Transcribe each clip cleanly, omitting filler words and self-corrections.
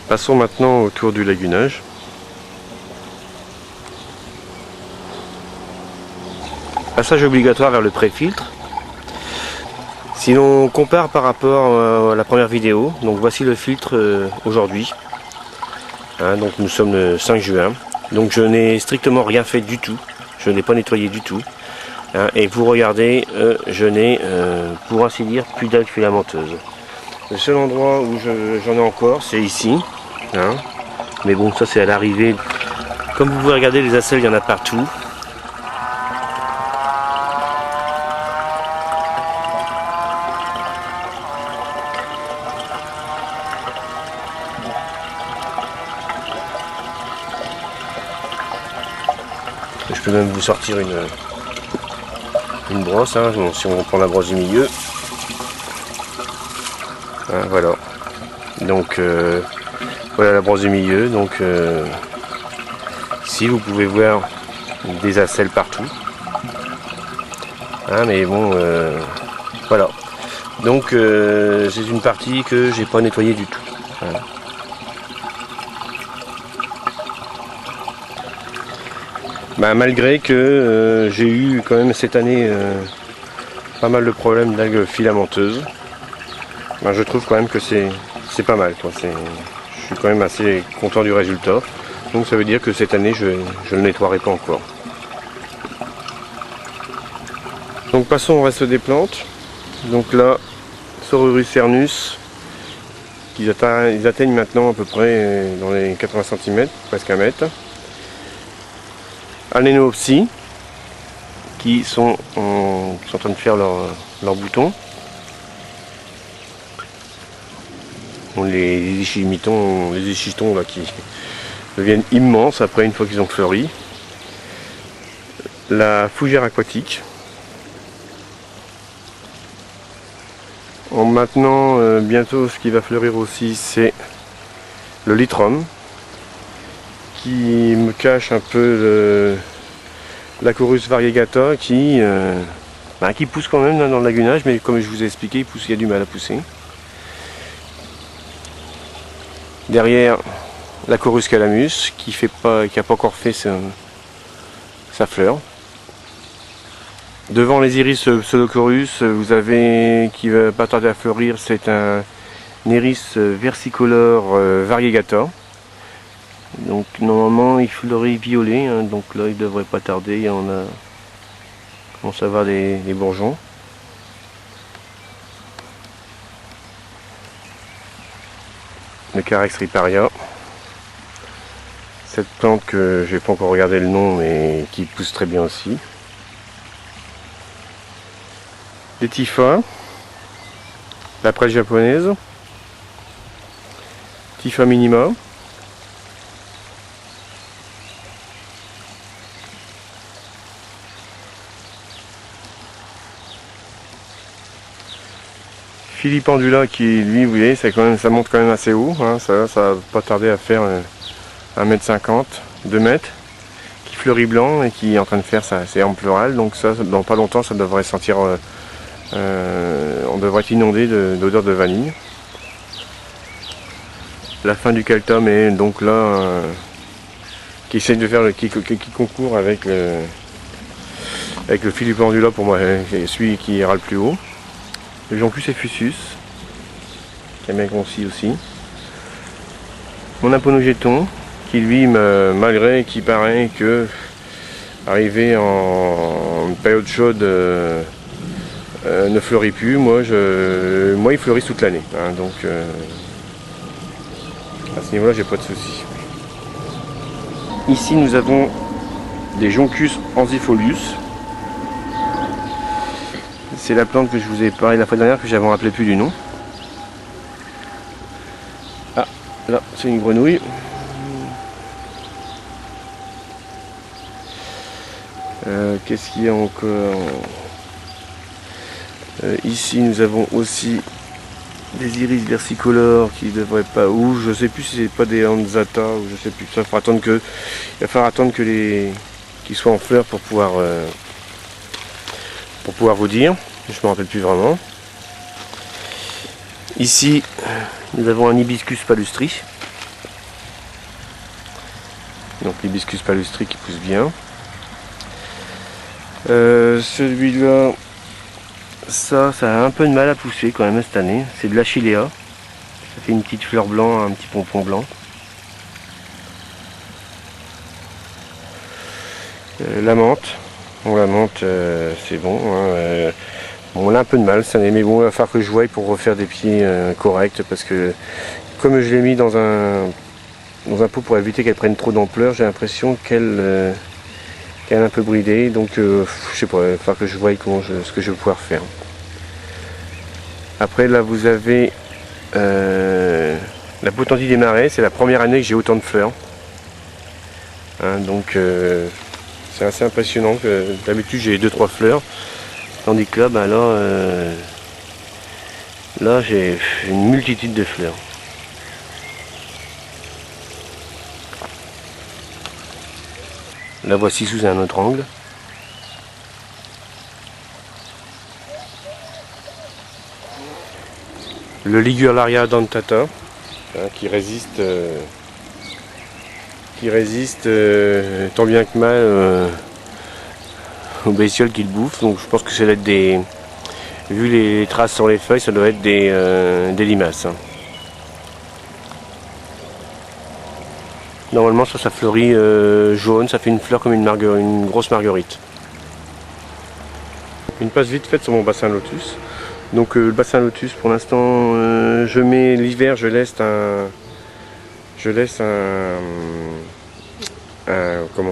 Passons maintenant au tour du lagunage. Passage obligatoire vers le pré-filtre. Si l'on compare par rapport à la première vidéo, donc voici le filtre aujourd'hui. Donc nous sommes le 5 juin. Donc je n'ai strictement rien fait du tout. Je n'ai pas nettoyé du tout. Et vous regardez, je n'ai, pour ainsi dire, plus d'algues filamenteuses. Le seul endroit où j'en ai encore, c'est ici. Mais bon, ça c'est à l'arrivée. Comme vous pouvez regarder, les aisselles, il y en a partout. Je peux même vous sortir une brosse, bon, si on prend la brosse du milieu. Voilà. Donc voilà la brosse du milieu. Donc ici vous pouvez voir des aisselles partout. Mais bon, voilà. Donc c'est une partie que j'ai pas nettoyée du tout. Voilà. Malgré que j'ai eu quand même cette année pas mal de problèmes d'algues filamenteuses, je trouve quand même que c'est pas mal, quoi. Je suis quand même assez content du résultat. Donc ça veut dire que cette année je ne le nettoierai pas encore. Donc passons au reste des plantes. Donc là, Sorurus cernus, ils atteignent maintenant à peu près dans les 80 cm, presque 1 mètre. Alenopsis, qui sont en train de faire leurs boutons. Les échitons là qui deviennent immenses après une fois qu'ils ont fleuri. La fougère aquatique. Maintenant, bientôt, ce qui va fleurir aussi, c'est le lytrum, qui me cache un peu l'Acorus variegata, qui pousse quand même dans le lagunage, mais comme je vous ai expliqué, il y a du mal à pousser. Derrière, l'Acorus calamus, qui n'a pas encore fait sa fleur. Devant les iris pseudocorus, vous avez, qui va pas tarder à fleurir, c'est un iris versicolore variegata. Donc normalement il fleurit violet, donc là il devrait pas tarder, il y en a, commence à avoir des bourgeons. Le Carex riparia. Cette plante que je n'ai pas encore regardé le nom mais qui pousse très bien aussi. Les Tifa, la presse japonaise, Tifa minima, Filipendula qui lui, vous voyez, ça monte quand même assez haut, ça va pas tarder à faire 1,50 m, 2 mètres, qui fleurit blanc et qui est en train de faire ses herbes florales, donc ça, dans pas longtemps, ça devrait sentir, on devrait être inondé d'odeur de vanille. La fin du caltum est donc là, qui essaye de faire qui concourt avec le Filipendula pour moi, celui qui ira le plus haut. Le Joncus effusus, qui est bien concis aussi. Mon Aponogeton, qui lui, malgré qu'il paraît que arrivé en période chaude ne fleurit plus, moi il fleurit toute l'année. Donc à ce niveau-là, j'ai pas de soucis. Ici, nous avons des Joncus enzipholius. C'est la plante que je vous ai parlé la fois dernière, que j'avais rappelé plus du nom. Ah, là, c'est une grenouille. Qu'est-ce qu'il y a encore? Ici, nous avons aussi des iris versicolores qui devraient pas, ou je sais plus si c'est pas des Anzata, ou je sais plus. Ça, il va falloir attendre qu'ils soient en fleurs pour pouvoir vous dire. Je me rappelle plus vraiment. Ici, nous avons un Hibiscus palustri. Donc l'hibiscus palustre qui pousse bien. Celui-là, ça a un peu de mal à pousser quand même cette année. C'est de l'Achillea. Ça fait une petite fleur blanche, un petit pompon blanc. La menthe. Bon, la menthe, c'est bon. Hein, bon, on a un peu de mal cette année, mais bon, il va falloir que je voie pour refaire des pieds corrects parce que comme je l'ai mis dans un pot pour éviter qu'elle prenne trop d'ampleur, j'ai l'impression qu'elle est un peu bridée, donc je sais pas, il va falloir que je voie ce que je vais pouvoir faire. Après là vous avez la Potentie des Marais, c'est la première année que j'ai autant de fleurs. Hein, donc c'est assez impressionnant, que d'habitude j'ai 2-3 fleurs, tandis que là, là j'ai une multitude de fleurs. La voici sous un autre angle. Le Ligularia dentata, hein, qui résiste tant bien que mal aux bestioles qui le bouffent. Donc je pense que ça doit être des... Vu les traces sur les feuilles, ça doit être des limaces. Hein. Normalement ça fleurit jaune, ça fait une fleur comme une grosse marguerite. Une passe vite faite sur mon bassin lotus. Donc le bassin lotus pour l'instant je mets l'hiver, je laisse un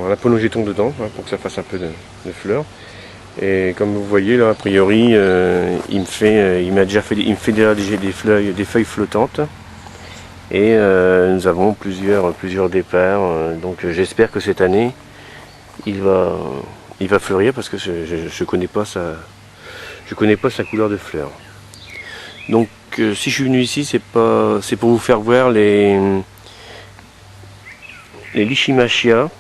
aponogéton dedans, hein, pour que ça fasse un peu de fleurs. Et comme vous voyez là, a priori il me fait déjà des feuilles flottantes. Et nous avons plusieurs départs, donc j'espère que cette année il va fleurir parce que je connais pas sa couleur de fleurs. Donc si je suis venu ici, c'est pour vous faire voir les Lichimachia.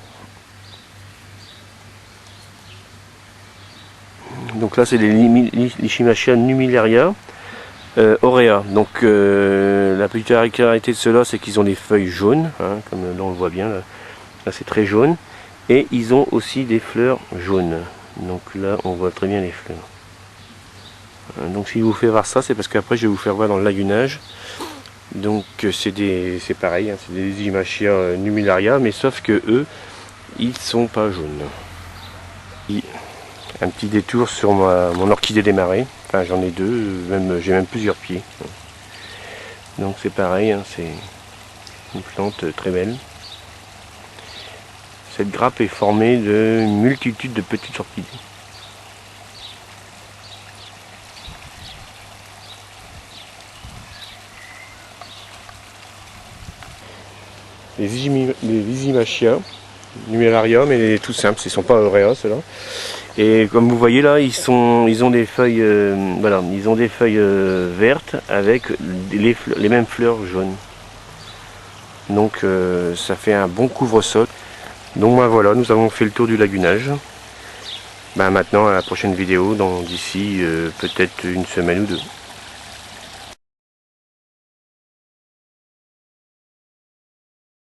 Donc là c'est les Lichimachia numillaria aurea. Donc la particularité de ceux-là, c'est qu'ils ont des feuilles jaunes, hein, comme là on le voit bien, là c'est très jaune, et ils ont aussi des fleurs jaunes. Donc là on voit très bien les fleurs. Donc si je vous fais voir ça, c'est parce qu'après je vais vous faire voir dans le lagunage. Donc c'est pareil, hein, c'est des Lichimachia numillaria, mais sauf que eux, ils sont pas jaunes. Et un petit détour sur mon orchidée des marais. Enfin j'en ai deux, j'ai même plusieurs pieds. Donc c'est pareil, hein, c'est une plante très belle. Cette grappe est formée de multitudes de petites orchidées. Les Lichimachia numillaria, mais tout simple, ils ne sont pas aurea ceux-là. Et comme vous voyez là, ils ont des feuilles, voilà, ils ont des feuilles vertes avec les mêmes fleurs jaunes. Donc ça fait un bon couvre-sol. Donc voilà, nous avons fait le tour du lagunage. Maintenant à la prochaine vidéo, d'ici peut-être une semaine ou deux.